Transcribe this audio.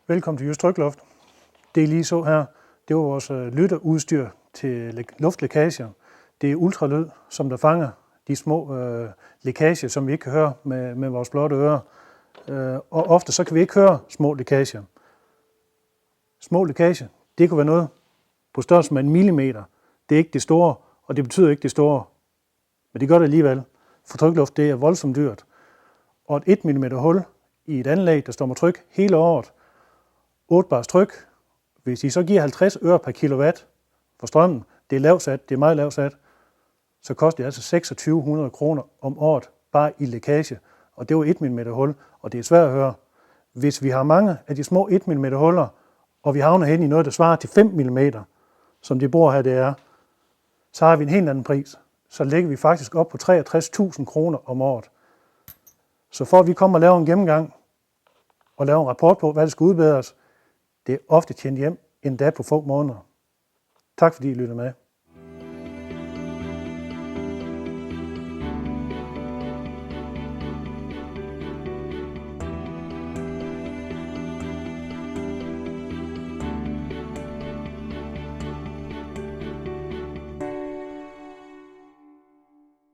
Velkommen til Jysk Trykluft. Det I lige så her, det var vores lytterudstyr til luftlækager. Det er ultralyd, som der fanger de små lækager, som vi ikke kan høre med vores blotte ører. Og ofte så kan vi ikke høre små lækager. Små lækager, det kunne være noget på størrelse med 1 millimeter. Det er ikke det store, og det betyder ikke det store. Men det gør det alligevel. For trykluft, det er voldsomt dyrt. Og et 1 mm hul i et anlæg, der står med tryk hele året, 8 bars tryk, hvis I så giver 50 øre per kilowatt for strømmen, det er lavt sat, det er meget lavt sat, så koster det altså 2600 kroner om året bare i lækage. Og det var 1 mm hul, og det er svært at høre. Hvis vi har mange af de små 1 mm huller, og vi havner hen i noget, der svarer til 5 mm, som de bruger her, det er, så har vi en helt anden pris. Så lægger vi faktisk op på 63.000 kroner om året. Så for at vi kommer og laver en gennemgang, og lave en rapport på, hvad det skal udbedres, det er ofte tjent hjem endda på få måneder. Tak fordi I lytter med.